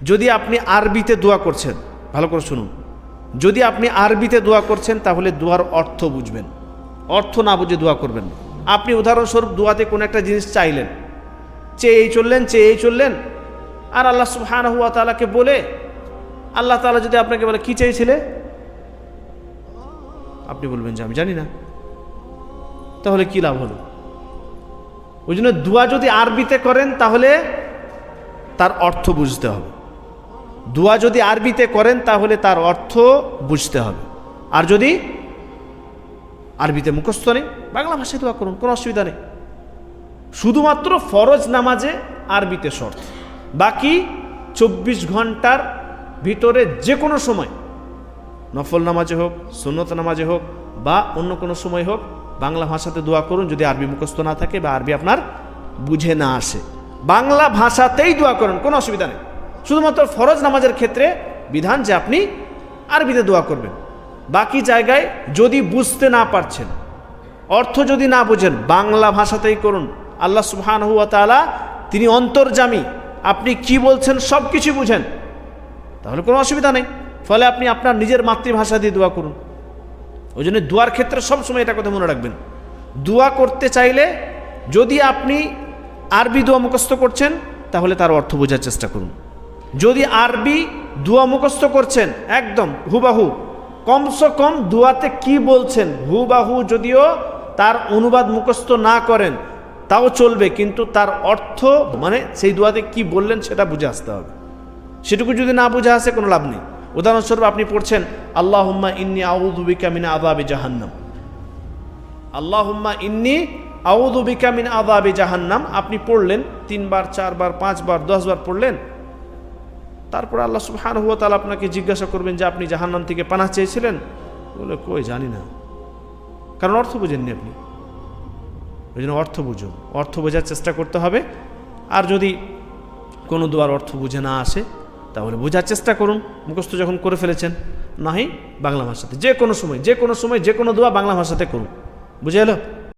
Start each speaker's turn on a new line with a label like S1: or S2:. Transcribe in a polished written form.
S1: যদি আপনি আরবিতে দোয়া করছেন, ভালো করে শুনুন, যদি আপনি আরবিতে দোয়া করছেন তাহলে দোয়ার অর্থ বুঝবেন, অর্থ না বুঝে দোয়া করবেন না। আপনি উদাহরণস্বরূপ দোয়াতে কোনো একটা জিনিস চাইলেন, চেয়ে চললেন, আর আল্লাহ সুবহানাহু ওয়া তাআলাকে বলে, আল্লাহ তাআলা যদি আপনাকে বলে কি চেয়েছিলে, আপনি বলবেন যে আমি জানি না, তাহলে কি লাভ হলো? ওই জন্য দোয়া যদি আরবিতে করেন তাহলে তার অর্থ বুঝতে হবে। দোয়া যদি আরবিতে করেন তাহলে তার অর্থ বুঝতে হবে। আর যদি আরবিতে মুখস্থ নেই, বাংলা ভাষায় দোয়া করুন, কোনো অসুবিধা নেই। শুধুমাত্র ফরজ নামাজে আরবিতে শর্ত, বাকি 24 ঘন্টার ভিতরে যে কোনো সময়, নফল নামাজে হোক, সুন্নত নামাজে হোক বা অন্য কোনো সময় হোক, বাংলা ভাষাতে দোয়া করুন যদি আরবি মুখস্থ না থাকে বা আরবি আপনার বুঝে না আসে। বাংলা ভাষাতেই দোয়া করুন, কোনো অসুবিধা নেই। শুধুমাত্র ফরজ নামাজের ক্ষেত্রে বিধান যে আপনি আরবিতে দোয়া করবেন। বাকি জায়গায় যদি বুঝতে না পারছেন, অর্থ যদি না বুঝেন, বাংলা ভাষাতেই করুন। আল্লাহ সুবহানাহু ওয়া তাআলা তিনি অন্তর্যামী, আপনি কি বলছেন সব কিছু বুঝেন, তাহলে কোনো অসুবিধা নেই। ফলে আপনি আপনার নিজের মাতৃভাষা দিয়ে দোয়া করুন। ওই জন্য দোয়ার ক্ষেত্রে সবসময় এটা কথা মনে রাখবেন, দোয়া করতে চাইলে যদি আপনি আরবি দোয়া মুখস্থ করছেন তাহলে তার অর্থ বোঝার চেষ্টা করুন। যদি আরবি দোয়া মুখস্থ করছেন একদম হুবাহু, কমসে কম দোয়াতে কি বলছেন হুবাহু, যদিও তার অনুবাদ মুখস্থ না করেন তাও চলবে, কিন্তু তার অর্থ মানে সেই দোয়াতে কি বললেন সেটা বুঝে আসতে হবে। সেটুকু যদি না বুঝে আসে কোনো লাভ নেই। উদাহরণস্বরূপ আপনি পড়ছেন আল্লাহুম্মা ইন্নী আউযু বিকা মিন আযাবি জাহান্নাম, আল্লাহুম্মা ইন্নী আউযু বিকা মিন আযাবি জাহান্নাম, আপনি পড়লেন 3 বার 4 বার 5 বার 10 বার পড়লেন। তারপর আল্লাহ সুবহানাহু ওয়া তাআলা আপনাকে জিজ্ঞাসা করবেন যে আপনি জাহান্নাম থেকে পানাহ চেয়েছিলেন, বলে কই জানি না, কারণ অর্থ বুঝেননি আপনি। ওই জন্য অর্থ বুঝুন, অর্থ বোঝার চেষ্টা করতে হবে। আর যদি কোনো দোয়ার অর্থ বুঝে না আসে তাহলে বোঝার চেষ্টা করুন, মুখস্থ যখন করে ফেলেছেন, নাহি বাংলা ভাষাতে যে কোনো সময় যে কোনো দোয়া বাংলা ভাষাতে করুন। বুঝে এলো?